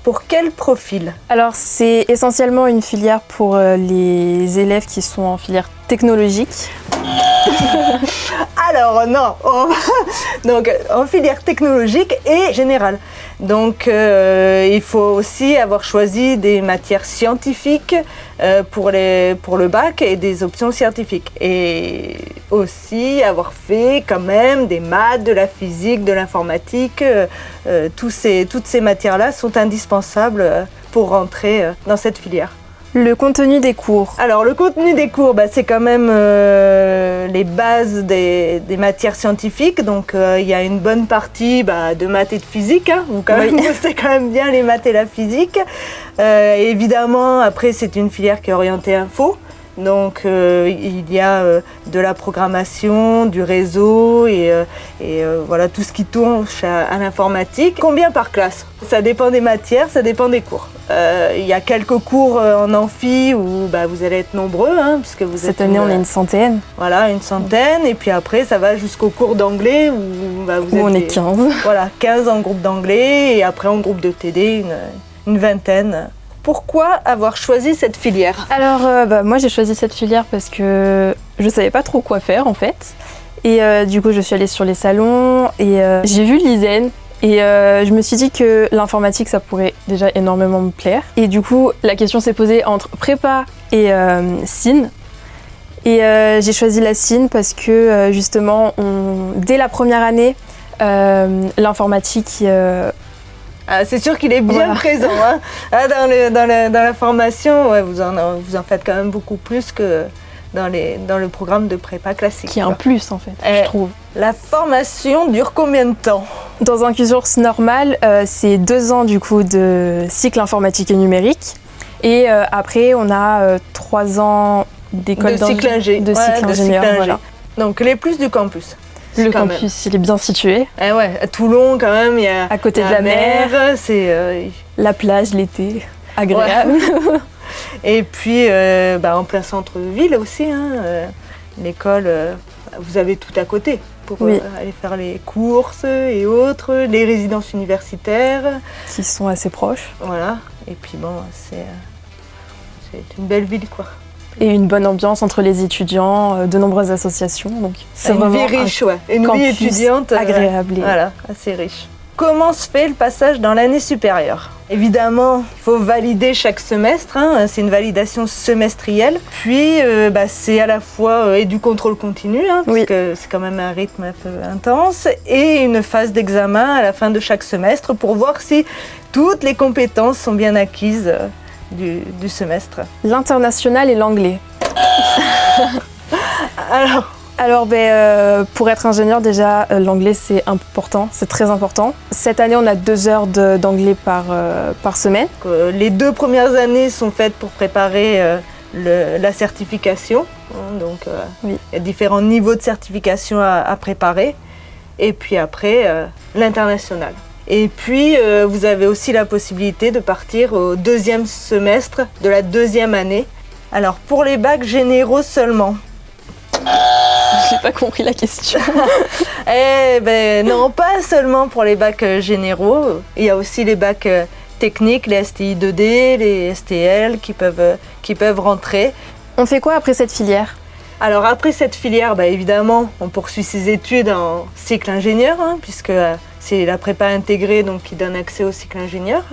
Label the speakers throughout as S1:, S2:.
S1: pour quel profil?
S2: Alors c'est essentiellement une filière pour les élèves qui sont en filière technologique.
S1: Alors non, donc en filière technologique et générale. Donc il faut aussi avoir choisi des matières scientifiques pour le bac et des options scientifiques. Et aussi avoir fait quand même des maths, de la physique, de l'informatique. Toutes ces matières-là sont indispensables pour rentrer dans cette filière.
S2: Le contenu des cours.
S1: Alors le contenu des cours, c'est quand même les bases des matières scientifiques. Donc il y a une bonne partie de maths et de physique. Hein. Vous connaissez quand même bien les maths et la physique. Évidemment, après c'est une filière qui est orientée info. Donc il y a de la programmation, du réseau et voilà tout ce qui touche à l'informatique. Combien par classe? Ça dépend des matières, ça dépend des cours. Il y a quelques cours en amphi où vous allez être nombreux, hein, puisque vous
S2: Cette année on est une centaine.
S1: Voilà, une centaine. Et puis après ça va jusqu'au cours d'anglais où
S2: on est 15.
S1: Voilà, 15 en groupe d'anglais et après en groupe de TD une vingtaine. Pourquoi avoir choisi cette filière?
S2: Alors moi j'ai choisi cette filière parce que je savais pas trop quoi faire en fait. Et du coup je suis allée sur les salons et j'ai vu l'ISEN. Et je me suis dit que l'informatique ça pourrait déjà énormément me plaire. Et du coup la question s'est posée entre prépa et SIN. Et j'ai choisi la SIN parce que justement dès la première année l'informatique
S1: c'est sûr qu'il est bien présent. Hein. Dans la formation, vous en faites quand même beaucoup plus que dans le programme de prépa classique.
S2: Qui est un plus en fait, je trouve.
S1: La formation dure combien de temps?
S2: Dans un cursus normal, c'est 2 ans du coup de cycle informatique et numérique. Et après, on a 3 ans d'école
S1: de cycle ingénieur.
S2: Voilà.
S1: Donc les plus du campus.
S2: Le campus, il est bien situé.
S1: À Toulon, quand même, il y a
S2: à côté de la mer.
S1: C'est
S2: la plage l'été, agréable.
S1: Ouais. Et puis, en plein centre-ville aussi, hein, l'école, vous avez tout à côté pour aller faire les courses et autres, les résidences universitaires.
S2: Qui sont assez proches.
S1: Voilà. Et puis c'est une belle ville, quoi.
S2: Et une bonne ambiance entre les étudiants, de nombreuses associations. Donc
S1: c'est une vie riche, une vie étudiante
S2: agréable.
S1: Voilà, assez riche. Comment se fait le passage dans l'année supérieure? Évidemment, il faut valider chaque semestre, hein, c'est une validation semestrielle. Puis c'est à la fois et du contrôle continu, hein, parce que c'est quand même un rythme un peu intense, et une phase d'examen à la fin de chaque semestre pour voir si toutes les compétences sont bien acquises du semestre.
S2: L'international et l'anglais. Alors pour être ingénieur, déjà, l'anglais c'est important, c'est très important. Cette année, on a 2 heures d'anglais par semaine.
S1: Les 2 premières années sont faites pour préparer la certification. Donc, il y a différents niveaux de certification à préparer. Et puis après, l'international. Et puis, vous avez aussi la possibilité de partir au 2e semestre de la 2e année. Alors, pour les bacs généraux seulement.
S2: J'ai pas compris la question.
S1: Non, pas seulement pour les bacs généraux. Il y a aussi les bacs techniques, les STI 2D, les STL qui peuvent rentrer.
S2: On fait quoi après cette filière?
S1: Alors après cette filière, évidemment, on poursuit ses études en cycle ingénieur, hein, puisque c'est la prépa intégrée donc, qui donne accès au cycle ingénieur.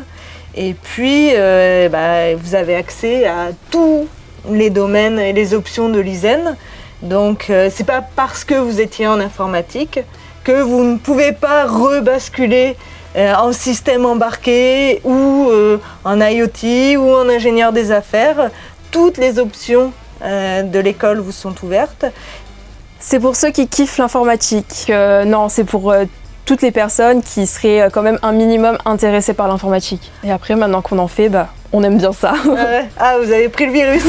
S1: Et puis, vous avez accès à tous les domaines et les options de l'ISEN. Donc, c'est pas parce que vous étiez en informatique que vous ne pouvez pas rebasculer en système embarqué ou en IoT ou en ingénieur des affaires. Toutes les options de l'école vous sont ouvertes.
S2: C'est pour ceux qui kiffent l'informatique. Non, c'est pour toutes les personnes qui seraient quand même un minimum intéressées par l'informatique. Et après, maintenant qu'on en fait, on aime bien ça.
S1: Vous avez pris le virus.